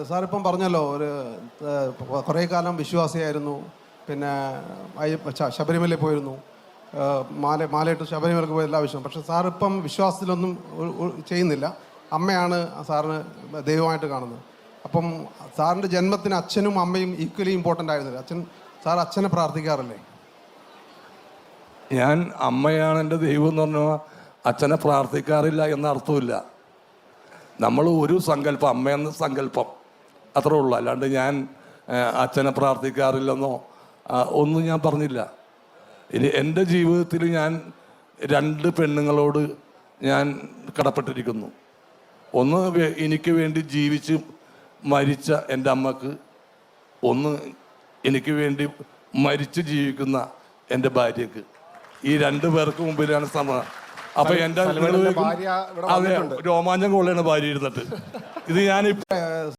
സാറിപ്പം പറഞ്ഞല്ലോ ഒരു കുറേ കാലം വിശ്വാസിയായിരുന്നു, പിന്നെ ശബരിമലയിൽ പോയിരുന്നു, മാലയിട്ട് ശബരിമലക്ക് പോയ എല്ലാ വിശ്വാസം. പക്ഷെ സാറിപ്പം വിശ്വാസത്തിലൊന്നും ചെയ്യുന്നില്ല. അമ്മയാണ് സാറിന് ദൈവമായിട്ട് കാണുന്നത്. അപ്പം സാറിൻ്റെ ജന്മത്തിന് അച്ഛനും അമ്മയും ഈക്വലി ഇമ്പോർട്ടൻ്റ് ആയിരുന്നില്ല. സാർ അച്ഛനെ പ്രാർത്ഥിക്കാറില്ലേ? ഞാൻ അമ്മയാണ് എൻ്റെ ദൈവം എന്ന് പറഞ്ഞാൽ അച്ഛനെ പ്രാർത്ഥിക്കാറില്ല എന്ന അർത്ഥമില്ല. നമ്മൾ ഒരു സങ്കല്പം, അമ്മയെന്ന സങ്കല്പം അത്രേ ഉള്ളൂ. അല്ലാണ്ട് ഞാൻ അച്ഛനെ പ്രാർത്ഥിക്കാറില്ലെന്നോ ഒന്നും ഞാൻ പറഞ്ഞില്ല. ഇനി എൻ്റെ ജീവിതത്തിൽ ഞാൻ 2 പെണ്ണുങ്ങളോട് ഞാൻ കടപ്പെട്ടിരിക്കുന്നു. ഒന്ന് എനിക്ക് വേണ്ടി ജീവിച്ച് മരിച്ച എൻ്റെ അമ്മക്ക്, ഒന്ന് എനിക്ക് വേണ്ടി മരിച്ച് ജീവിക്കുന്ന എൻ്റെ ഭാര്യക്ക്. ഈ 2 പേർക്ക് മുമ്പിലാണ് അപ്പൊ എൻ്റെ രോമാഞ്ചം കൊള്ളയാണ് ഭാര്യ ഇരുന്നിട്ട്. ഇത് ഞാനിപ്പോ